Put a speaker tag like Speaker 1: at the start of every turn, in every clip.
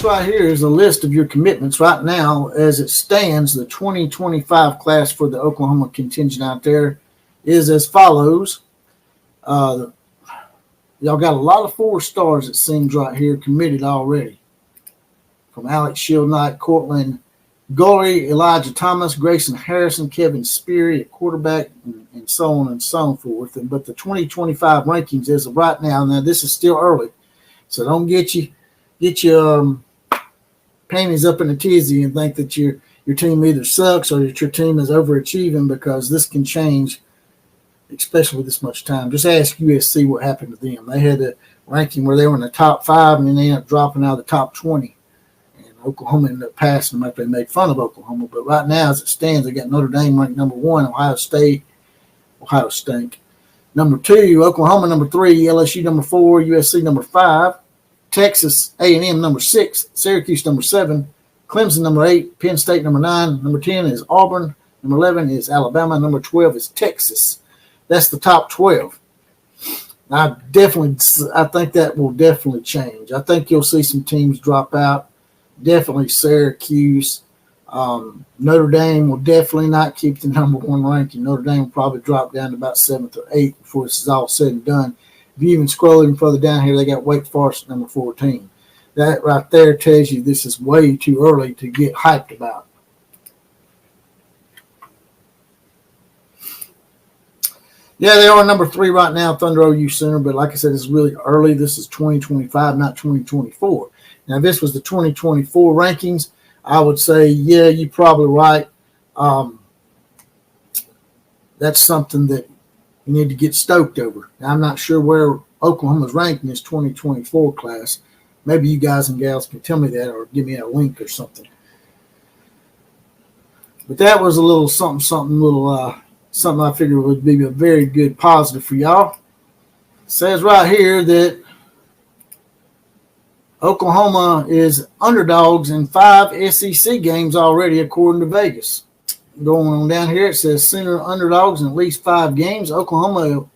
Speaker 1: This right here is a list of your commitments right now as it stands. The 2025 class for the Oklahoma contingent out there is as follows. Y'all got a lot of 4 stars, it seems, right here committed already. From Alex Shield Knight, Cortland Goley, Elijah Thomas, Grayson Harrison, Kevin Speary at quarterback, and so on and so forth. But the 2025 rankings as of right now, this is still early, so don't get your panties up in a tizzy and think that your team either sucks or that your team is overachieving, because this can change, especially with this much time. Just ask USC what happened to them. They had a ranking where they were in the top 5, and then they ended up dropping out of the top 20. And Oklahoma ended up passing them after they made fun of Oklahoma. But right now, as it stands, they got Notre Dame ranked number 1, Ohio State number 2, Oklahoma number 3, LSU number 4, USC number 5, Texas A&M number 6, Syracuse number 7, Clemson number 8, Penn State number 9, number 10 is Auburn, number 11 is Alabama, number 12 is Texas. That's the top 12. I think that will definitely change. I think you'll see some teams drop out. Definitely Syracuse. Notre Dame will definitely not keep the number 1 ranking. Notre Dame will probably drop down to about 7th or 8th before this is all said and done. If you even scroll even further down here, they got Wake Forest at number 14. That right there tells you this is way too early to get hyped about. Yeah, they are number 3 right now, Thunder OU Center, but like I said, it's really early. This is 2025, not 2024. Now, if this was the 2024 rankings, I would say, yeah, you're probably right. That's something that you need to get stoked over. Now, I'm not sure where Oklahoma's ranked in this 2024 class. Maybe you guys and gals can tell me that or give me a link or something. But that was a little something I figured would be a very good positive for y'all. It says right here that Oklahoma is underdogs in 5 SEC games already, according to Vegas. Going on down here, it says Sooner underdogs in at least 5 games. Oklahoma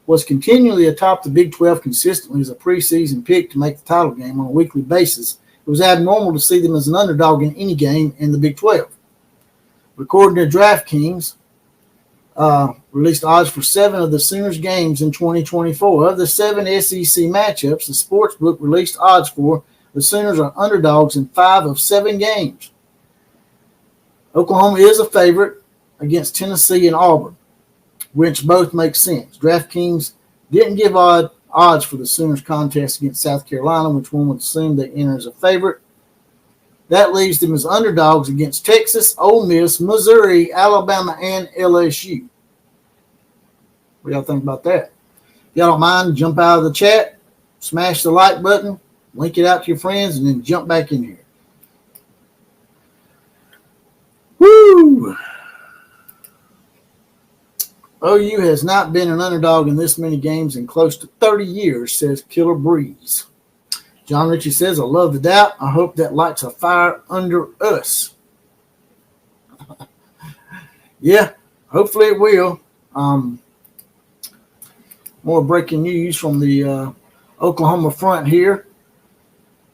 Speaker 1: was continually atop the Big 12 consistently as a preseason pick to make the title game on a weekly basis. It was abnormal to see them as an underdog in any game in the Big 12. According to DraftKings, released odds for 7 of the Sooners games in 2024. Of the 7 SEC matchups, the sportsbook released odds for the Sooners are underdogs in 5 of 7 games. Oklahoma is a favorite against Tennessee and Auburn, which both make sense. DraftKings didn't give odds for the Sooners contest against South Carolina, which one would assume they enter as a favorite. That leaves them as underdogs against Texas, Ole Miss, Missouri, Alabama, and LSU. What do y'all think about that? If y'all don't mind, jump out of the chat, smash the like button, link it out to your friends, and then jump back in here. Woo! OU has not been an underdog in this many games in close to 30 years, says Killer Breeze. John Ritchie says, I love the doubt. I hope that lights a fire under us. Yeah, hopefully it will. More breaking news from the Oklahoma front here.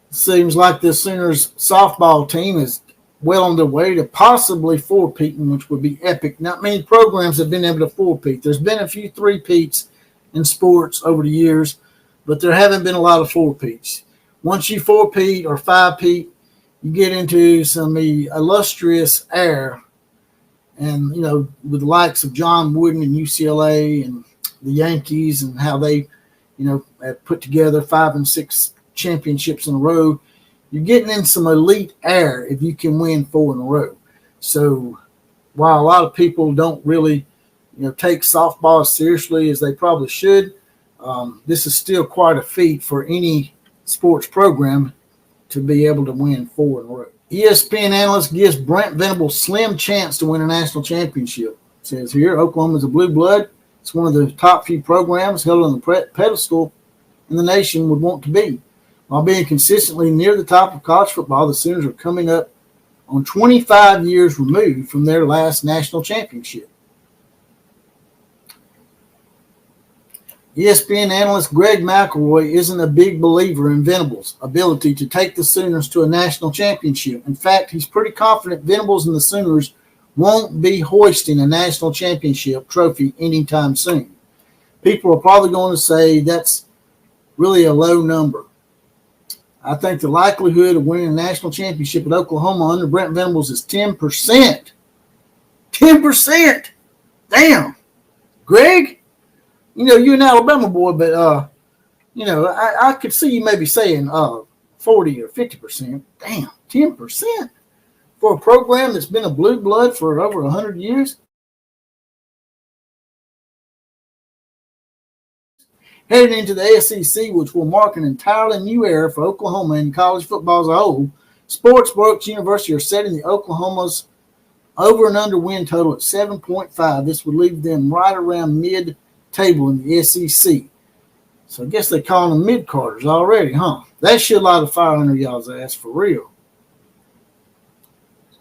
Speaker 1: Seems like the Sooners softball team is well on their way to possibly four-peating, which would be epic. Not many programs have been able to four-peat. There's been a few three-peats in sports over the years, but there haven't been a lot of four-peats. Once you four-peat or five-peat, you get into some illustrious air. And, you know, with the likes of John Wooden and UCLA and the Yankees and how they, you know, have put together 5 and 6 championships in a row, you're getting in some elite air if you can win 4 in a row. So while a lot of people don't really, you know, take softball as seriously as they probably should, this is still quite a feat for any sports program to be able to win 4 in a row. ESPN analyst gives Brent Venables slim chance to win a national championship. It says here, Oklahoma's a blue blood. It's one of the top few programs held on the pedestal in the nation would want to be. While being consistently near the top of college football, the Sooners are coming up on 25 years removed from their last national championship. ESPN analyst Greg McElroy isn't a big believer in Venables' ability to take the Sooners to a national championship. In fact, he's pretty confident Venables and the Sooners won't be hoisting a national championship trophy anytime soon. People are probably going to say that's really a low number. I think the likelihood of winning a national championship at Oklahoma under Brent Venables is 10%. 10%. Damn. Greg, you're an Alabama boy, but, I could see you maybe saying 40 or 50%. Damn, 10% for a program that's been a blue blood for over 100 years. Heading into the SEC, which will mark an entirely new era for Oklahoma and college football as a whole, Sportsbooks University are setting the Oklahoma's over and under win total at 7.5. This would leave them right around mid-table in the SEC. So I guess they call them mid-carders already, huh? That should light a fire under y'all's ass for real.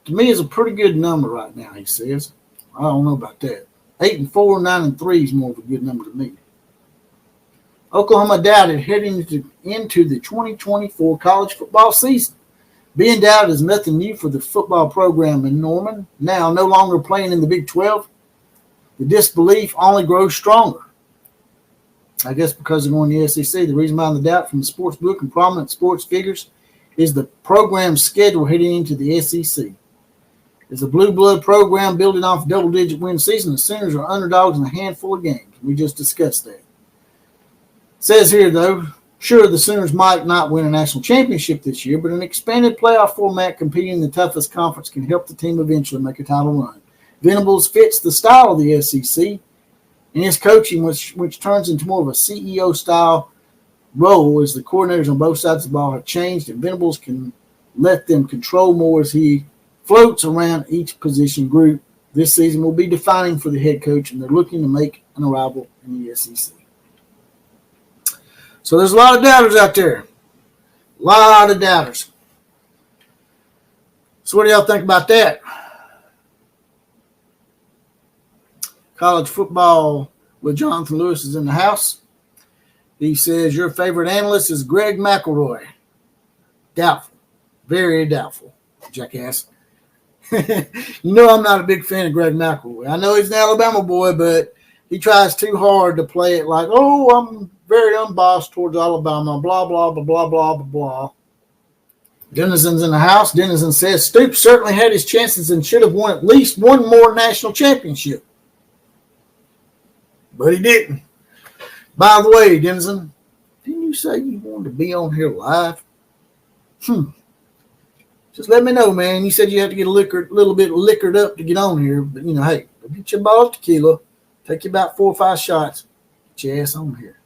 Speaker 1: To me, it's a pretty good number right now, he says. I don't know about that. 8-4, 9-3 is more of a good number to me. Oklahoma doubted heading into the 2024 college football season. Being doubted is nothing new for the football program in Norman. Now, no longer playing in the Big 12, the disbelief only grows stronger. I guess because they're going to the SEC. The reason behind the doubt from the sports book and prominent sports figures is the program's schedule heading into the SEC. It's a blue blood program building off a double-digit win season. The Sooners are underdogs in a handful of games. We just discussed that. Says here, though, sure, the Sooners might not win a national championship this year, but an expanded playoff format competing in the toughest conference can help the team eventually make a title run. Venables fits the style of the SEC, and his coaching, which turns into more of a CEO-style role as the coordinators on both sides of the ball have changed, and Venables can let them control more as he floats around each position group. This season will be defining for the head coach, and they're looking to make an arrival in the SEC. So there's a lot of doubters out there. A lot of doubters. So what do y'all think about that? College football with Jonathan Lewis is in the house. He says, your favorite analyst is Greg McElroy. Doubtful. Very doubtful, jackass. I'm not a big fan of Greg McElroy. I know he's an Alabama boy, but he tries too hard to play it like, I'm very unbiased towards Alabama, blah, blah, blah, blah, blah, blah, blah. Denizens in the house. Denizen says, Stoops certainly had his chances and should have won at least one more national championship. But he didn't. By the way, Denizen, didn't you say you wanted to be on here live? Just let me know, man. You said you had to get a little bit liquored up to get on here. But, hey, get you a bottle of tequila. Take you about 4 or 5 shots. Get your ass on here.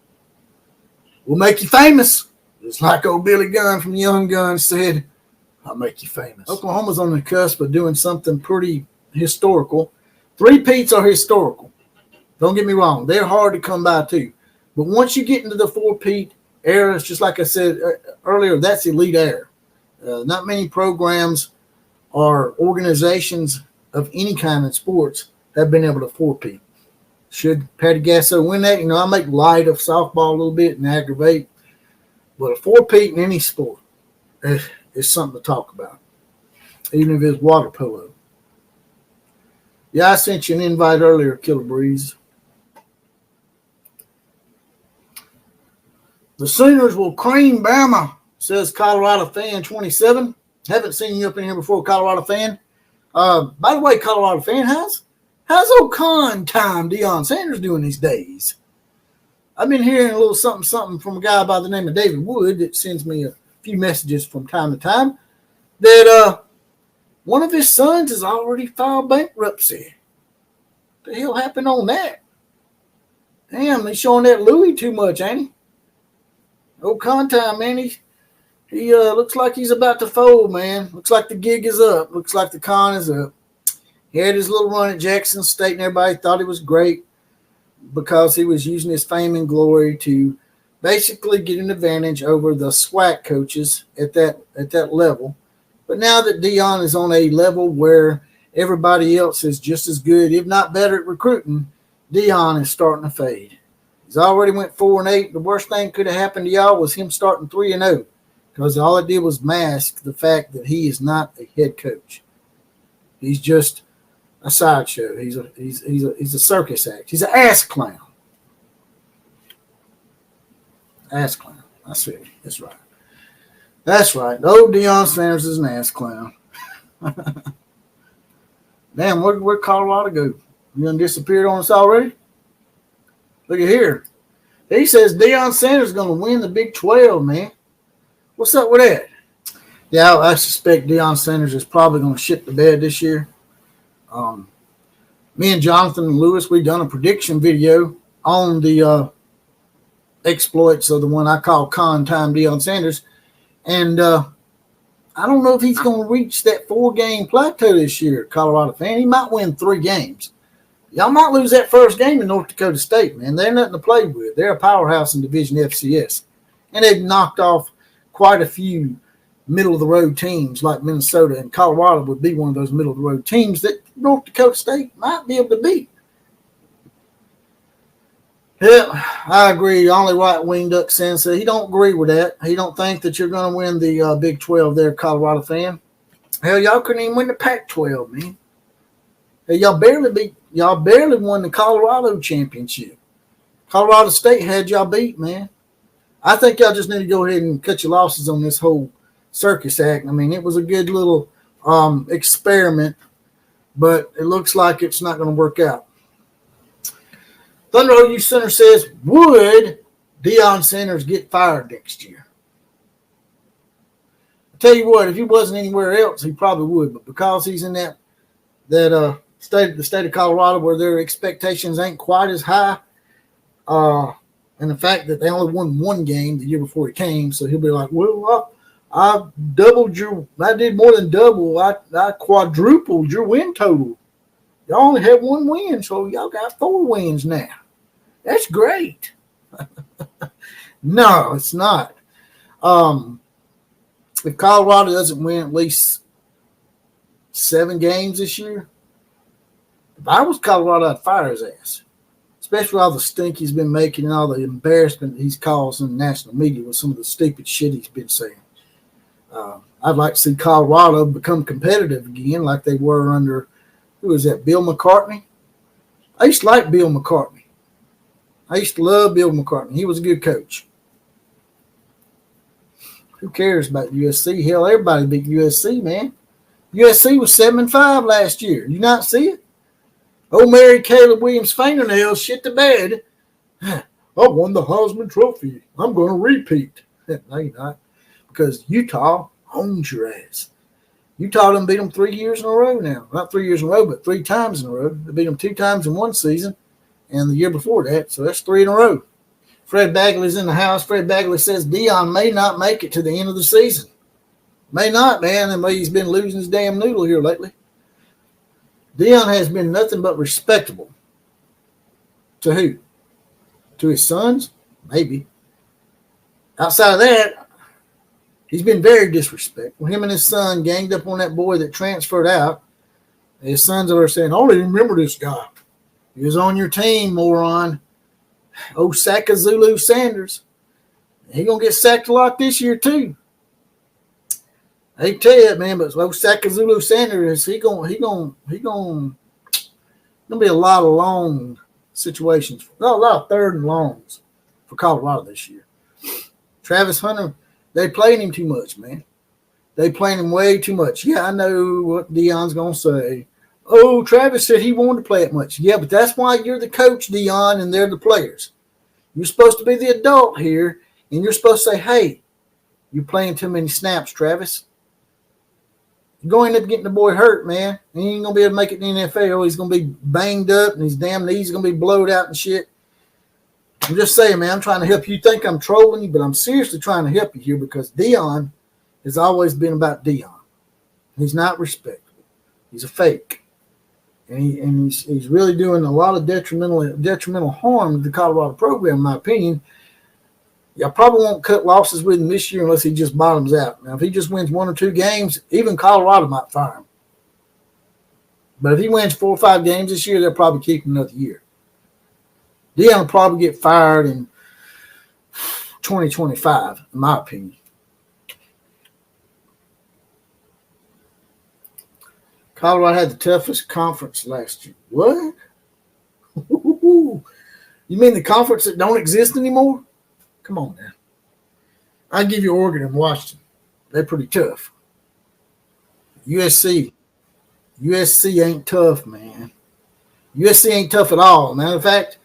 Speaker 1: We'll make you famous. Just like old Billy Gunn from Young Guns said, I'll make you famous. Oklahoma's on the cusp of doing something pretty historical. 3-peats are historical. Don't get me wrong. They're hard to come by, too. But once you get into the 4-peat era, it's just like I said earlier, that's elite era. Not many programs or organizations of any kind in sports have been able to 4-peat. Should Patty Gasso win that? I make light of softball a little bit and aggravate. But a 4-peat in any sport is something to talk about, even if it's water polo. Yeah, I sent you an invite earlier, Killer Breeze. The Sooners will cream Bama, says Colorado Fan 27. Haven't seen you up in here before, Colorado Fan. By the way, Colorado Fan, how's old con time Deion Sanders doing these days? I've been hearing a little something from a guy by the name of David Wood that sends me a few messages from time to time that one of his sons has already filed bankruptcy. What the hell happened on that? Damn, he's showing that Louis too much, ain't he? Old con time, man, he looks like he's about to fold, man. Looks like the gig is up. Looks like the con is up. He had his little run at Jackson State, and everybody thought he was great because he was using his fame and glory to basically get an advantage over the SWAC coaches at that level. But now that Deion is on a level where everybody else is just as good, if not better, at recruiting, Deion is starting to fade. He's already went 4-8. The worst thing could have happened to y'all was him starting 3-0, because all it did was mask the fact that he is not a head coach. He's just a sideshow. He's a circus act. He's an ass clown. Ass clown. I see. That's right. That's right. Old Deion Sanders is an ass clown. Damn, where'd Colorado go? You done disappeared on us already? Look at here. He says Deion Sanders is going to win the Big 12, man. What's up with that? Yeah, I suspect Deion Sanders is probably going to shit the bed this year. Me and Jonathan and Lewis, we done a prediction video on the exploits of the one I call Con Time Deion Sanders. And I don't know if he's going to reach that 4-game plateau this year, Colorado fan. He might win 3 games. Y'all might lose that first game in North Dakota State, man. They're nothing to play with. They're a powerhouse in Division FCS. And they've knocked off quite a few middle-of-the-road teams like Minnesota, and Colorado would be one of those middle-of-the-road teams that North Dakota State might be able to beat. Yeah, I agree. Only right-wing Duck Sensei. He don't agree with that. He don't think that you're going to win the Big 12 there, Colorado fan. Hell, y'all couldn't even win the Pac-12, man. Hey, y'all barely won the Colorado championship. Colorado State had y'all beat, man. I think y'all just need to go ahead and cut your losses on this whole circus act. I mean, it was a good little experiment, but it looks like it's not going to work out. Thunder OU Center says, would Deion Sanders get fired next year? I tell you what, if he wasn't anywhere else, he probably would. But because he's in the state of Colorado, where their expectations ain't quite as high, and the fact that they only won 1 game the year before he came, so he'll be like, well, I did more than double. I quadrupled your win total. Y'all only had 1 win, so y'all got 4 wins now. That's great. No, it's not. If Colorado doesn't win at least 7 games this year, if I was Colorado, I'd fire his ass. Especially all the stink he's been making and all the embarrassment he's caused in the national media with some of the stupid shit he's been saying. I'd like to see Colorado become competitive again like they were under, who was that, Bill McCartney? I used to like Bill McCartney. I used to love Bill McCartney. He was a good coach. Who cares about USC? Hell, everybody beat USC, man. USC was 7-5 last year. You not see it? Oh, Mary Caleb Williams' fingernails shit the bed. I won the Heisman Trophy. I'm going to repeat. No, you're not. Because Utah owns your ass. Utah done beat them 3 years in a row now. Not 3 years in a row, but 3 times in a row. They beat them 2 times in one season and the year before that. So that's 3 in a row. Fred Bagley's in the house. Fred Bagley says Deion may not make it to the end of the season. May not, man. And he's been losing his damn noodle here lately. Deion has been nothing but respectable. To who? To his sons? Maybe. Outside of that, he's been very disrespectful. Him and his son ganged up on that boy that transferred out. His sons are saying, "Oh, you remember this guy. He was on your team, moron." Osaka Zulu Sanders. He going to get sacked a lot this year, too. I hate to tell you that, man, but Osaka Zulu Sanders, he going be a lot of long situations. A lot of 3rd and longs for Colorado this year. Travis Hunter, they playing him too much, man. They playing him way too much. Yeah, I know what Deion's going to say. Oh, Travis said he wanted to play it much. Yeah, but that's why you're the coach, Deion, and they're the players. You're supposed to be the adult here, and you're supposed to say, hey, you're playing too many snaps, Travis. You're going to end up getting the boy hurt, man. He ain't going to be able to make it in the NFL. He's going to be banged up, and his damn knees are going to be blowed out and shit. I'm just saying, man, I'm trying to help you. You think I'm trolling you, but I'm seriously trying to help you here because Deion has always been about Deion. He's not respectable. He's a fake. And he's really doing a lot of detrimental harm to the Colorado program, in my opinion. Y'all probably won't cut losses with him this year unless he just bottoms out. Now, if he just wins 1 or 2 games, even Colorado might fire him. But if he wins 4 or 5 games this year, they'll probably keep him another year. Deion will probably get fired in 2025, in my opinion. Colorado had the toughest conference last year. What? You mean the conference that don't exist anymore? Come on now. I give you Oregon and Washington. They're pretty tough. USC ain't tough, man. USC ain't tough at all. Matter of fact,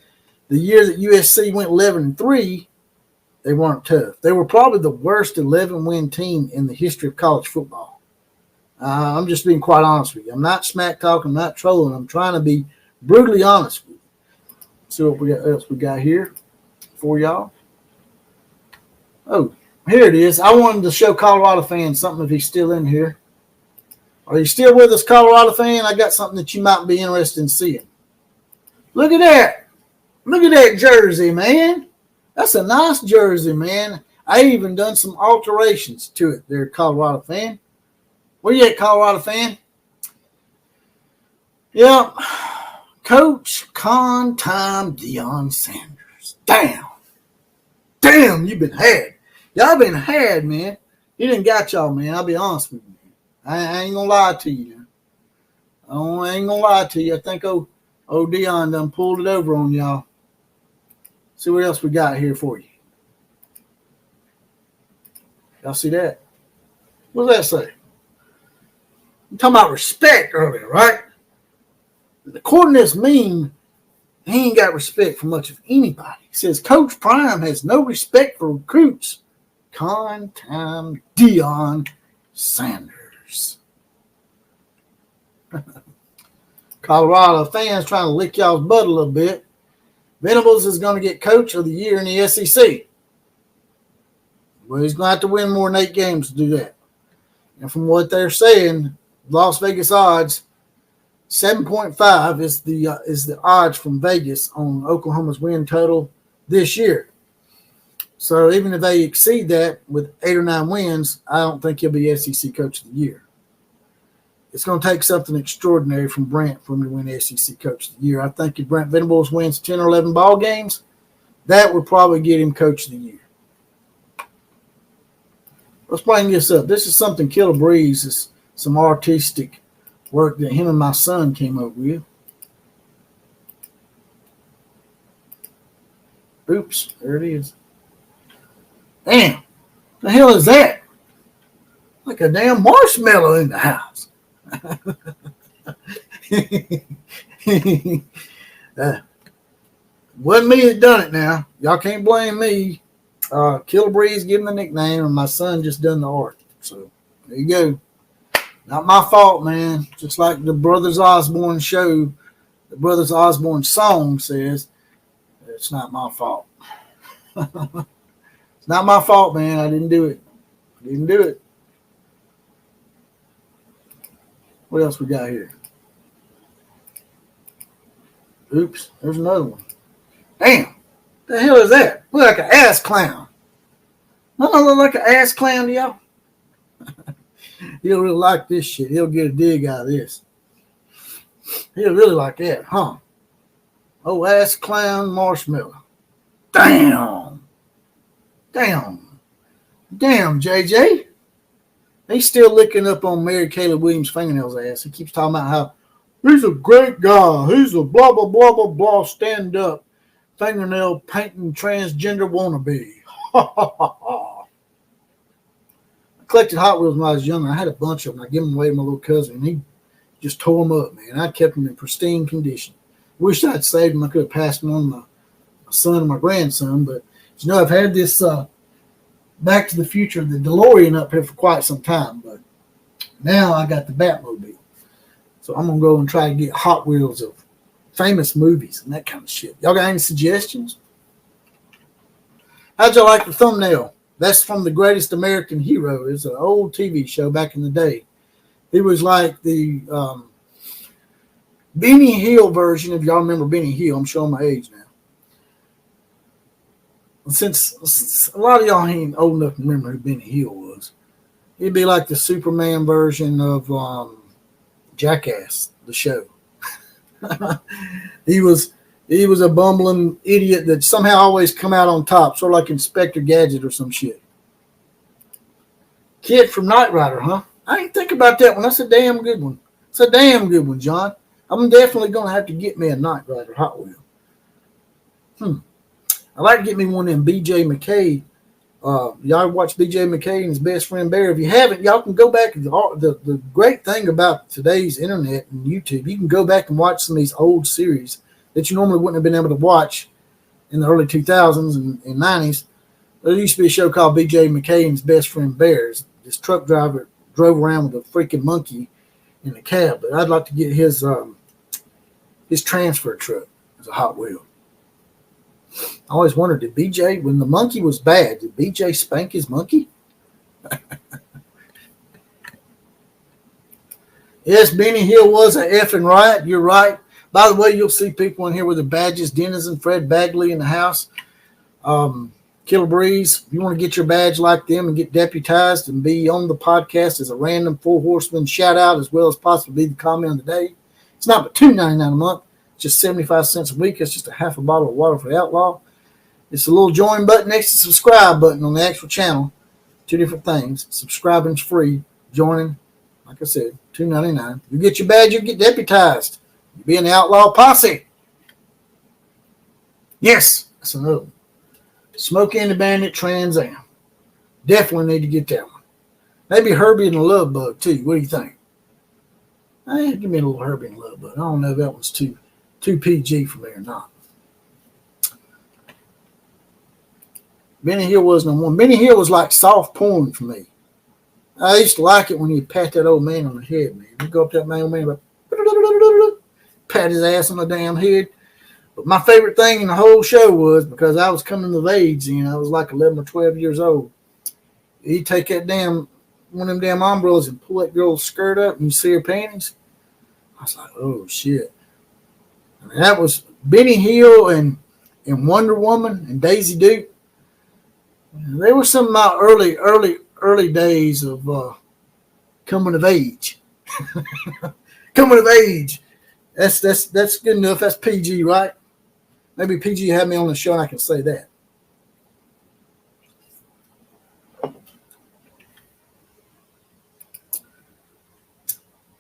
Speaker 1: the year that USC went 11-3, they weren't tough. They were probably the worst 11-win team in the history of college football. I'm just being quite honest with you. I'm not smack talking. I'm not trolling. I'm trying to be brutally honest with you. See what else we got here for y'all. Oh, here it is. I wanted to show Colorado fans something if he's still in here. Are you still with us, Colorado fan? I got something that you might be interested in seeing. Look at that. Look at that jersey, man. That's a nice jersey, man. I even done some alterations to it there, Colorado fan. Where you at, Colorado fan? Yeah. Coach Con Time Deion Sanders. Damn, you've been had. Y'all been had, man. He didn't got y'all, man. I'll be honest with you. I ain't gonna lie to you. I ain't gonna lie to you. I think old Deion done pulled it over on y'all. See what else we got here for you. Y'all see that? What does that say? I'm talking about respect earlier, right? According to this meme, he ain't got respect for much of anybody. He says Coach Prime has no respect for recruits. Con Time Deion Sanders. Colorado fans trying to lick y'all's butt a little bit. Venables is going to get Coach of the Year in the SEC. Well, he's going to have to win more than 8 games to do that. And from what they're saying, Las Vegas odds, 7.5 is the odds from Vegas on Oklahoma's win total this year. So even if they exceed that with 8 or 9 wins, I don't think he'll be SEC Coach of the Year. It's going to take something extraordinary from Brent for him to win SEC Coach of the Year. I think if Brent Venables wins 10 or 11 ball games, that would probably get him Coach of the Year. Let's bring this up. This is something Killer Breeze is some artistic work that him and my son came up with. Oops, there it is. Damn, the hell is that? Like a damn marshmallow in the house. Wasn't me that done it now. Y'all can't blame me. Killer Breeze gave him the nickname, and my son just done the art. So there you go. Not my fault, man. Just like the Brothers Osborne show, the Brothers Osborne song says, it's not my fault. It's not my fault, man. I didn't do it. What else we got here? Oops, there's another one. Damn, the hell is that? Look like an ass clown. Doesn't I look like an ass clown to y'all? He'll really like this shit. He'll get a dig out of this. He'll really like that, huh? Oh, ass clown marshmallow. Damn, JJ. He's still licking up on Mary Kayla Williams' fingernails ass. He keeps talking about how he's a great guy. He's a blah, blah, blah, blah, blah, stand up, fingernail painting transgender wannabe. I collected Hot Wheels when I was younger. I had a bunch of them. I gave them away to my little cousin, and he just tore them up, man. I kept them in pristine condition. Wish I'd saved them. I could have passed them on to my son and my grandson, but you know, I've had this Back to the Future, the DeLorean up here for quite some time, but now I got the Batmobile. So I'm going to go and try to get Hot Wheels of famous movies and that kind of shit. Y'all got any suggestions? How'd y'all like the thumbnail? That's from The Greatest American Hero. It's an old TV show back in the day. It was like the Benny Hill version, if y'all remember Benny Hill. I'm showing my age now. Since a lot of y'all ain't old enough to remember who Benny Hill was, it'd be like the Superman version of Jackass, the show. He was He was a bumbling idiot that somehow always come out on top, sort of like Inspector Gadget or some shit. Kid from Knight Rider, huh? I didn't think about that one. That's a damn good one. It's a damn good one, John. I'm definitely going to have to get me a Knight Rider Hot Wheel. I'd like to get me one of them B.J. McKay. Y'all watch B.J. McKay and his best friend Bear. If you haven't, y'all can go back. The great thing about today's internet and YouTube, you can go back and watch some of these old series that you normally wouldn't have been able to watch in the early 2000s and 90s. There used to be a show called B.J. McKay and his best friend Bear. This truck driver drove around with a freaking monkey in the cab. But I'd like to get his transfer truck as a Hot Wheel. I always wondered, did BJ, when the monkey was bad, did BJ spank his monkey? Yes, Benny Hill was a effing riot. You're right. By the way, you'll see people in here with their badges. Denizen, Fred Bagley in the house. Killer Breeze, if you want to get your badge like them and get deputized and be on the podcast as a random Four Horsemen shout out, as well as possibly be the comment of the day, it's not but $2.99 a month. Just 75 cents a week. It's just a half a bottle of water for the outlaw. It's a little join button next to the subscribe button on the actual channel. Two different things. Subscribing's free. Joining, like I said, $2.99. You get your badge, you get deputized. You be in the outlaw posse. Yes, that's another one. Smokey and the Bandit Trans Am. Definitely need to get that one. Maybe Herbie and the Love Bug too. What do you think? Hey, give me a little Herbie and the Love Bug. I don't know if that one's too PG for me or not. Benny Hill wasn't on one. Benny Hill was like soft porn for me. I used to like it when you pat that old man on the head, man. You go up to that man, like, pat his ass on the damn head. But my favorite thing in the whole show was, because I was coming of age, I was like 11 or 12 years old. He'd take that one of them damn umbrellas and pull that girl's skirt up and you see her panties. I was like, oh shit. And that was Benny Hill and Wonder Woman and Daisy Duke. They were some of my early days of coming of age. Coming of age. That's good enough. That's PG, right? Maybe PG had me on the show and I can say that.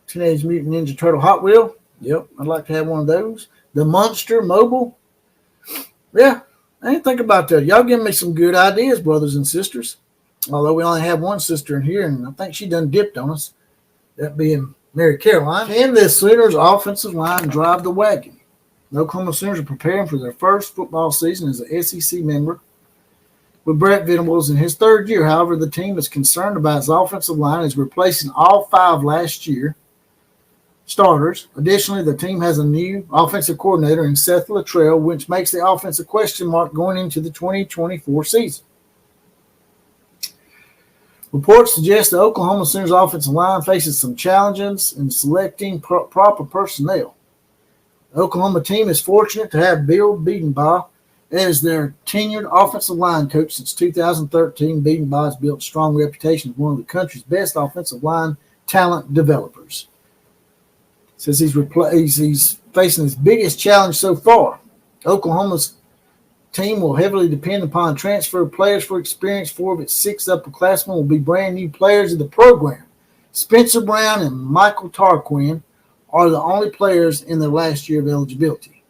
Speaker 1: Teenage Mutant Ninja Turtle Hot Wheel. Yep, I'd like to have one of those. The Monster Mobile. Yeah, I didn't think about that. Y'all giving me some good ideas, brothers and sisters. Although we only have one sister in here, and I think she done dipped on us. That being Mary Caroline. Can the Sooners offensive line drive the wagon? The Oklahoma Sooners are preparing for their first football season as an SEC member with Brett Venables in his third year. However, the team is concerned about its offensive line as replacing all 5 last year starters. Additionally, the team has a new offensive coordinator in Seth Luttrell, which makes the offense a question mark going into the 2024 season. Reports suggest the Oklahoma Sooners offensive line faces some challenges in selecting proper personnel. The Oklahoma team is fortunate to have Bill Biedenbaugh as their tenured offensive line coach since 2013. Biedenbaugh has built a strong reputation as one of the country's best offensive line talent developers. Says he's facing his biggest challenge so far. Oklahoma's team will heavily depend upon transfer players for experience. 4 of its 6 upperclassmen will be brand new players of the program. Spencer Brown and Michael Tarquin are the only players in their last year of eligibility.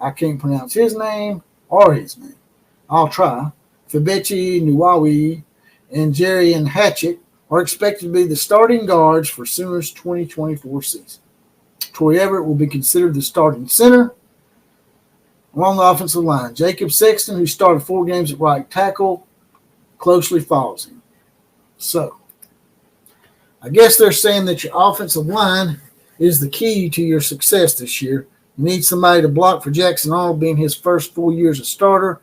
Speaker 1: I can't pronounce his name or his name. I'll try. Fabechi Nuwawi and Jerry and Hatchett are expected to be the starting guards for Sooners' 2024 season. Troy Everett will be considered the starting center along the offensive line. Jacob Sexton, who started 4 games at right tackle, closely follows him. So, I guess they're saying that your offensive line is the key to your success this year. You need somebody to block for Jackson Arnold being his first 4 years as starter.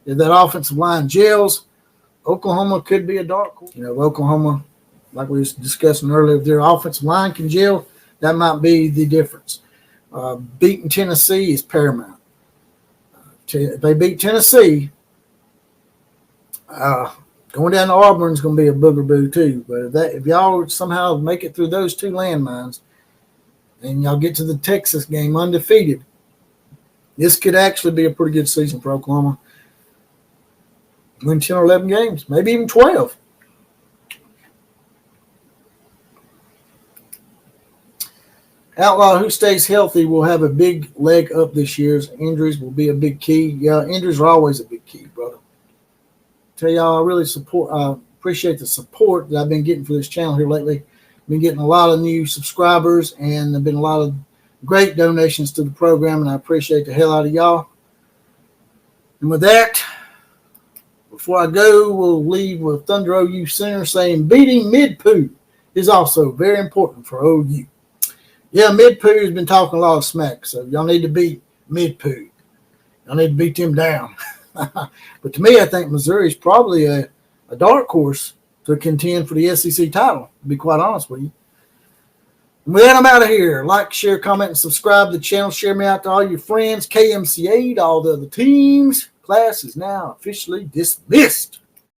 Speaker 1: If that offensive line gels, Oklahoma could be a dark horse. Oklahoma, like we was discussing earlier, if their offensive line can gel, that might be the difference. Beating Tennessee is paramount. If they beat Tennessee, going down to Auburn is going to be a booger-boo too. But if y'all somehow make it through those 2 landmines and y'all get to the Texas game undefeated, This could actually be a pretty good season for Oklahoma. Win 10 or 11 games, maybe even 12. Outlaw, who stays healthy, will have a big leg up this year. Injuries will be a big key. Yeah, injuries are always a big key, brother. Tell y'all, I really appreciate the support that I've been getting for this channel here lately. Been getting a lot of new subscribers, and there've been a lot of great donations to the program, and I appreciate the hell out of y'all. And with that, before I go, we'll leave with Thunder OU Center saying beating Mid-Poo is also very important for OU. Yeah, Mid-Poo has been talking a lot of smack, so y'all need to beat Mid-Poo. Y'all need to beat them down. But to me, I think Missouri is probably a dark horse to contend for the SEC title, to be quite honest with you. And with that, I'm out of here. Like, share, comment, and subscribe to the channel. Share me out to all your friends, KMCA, to all the other teams. Class is now officially dismissed.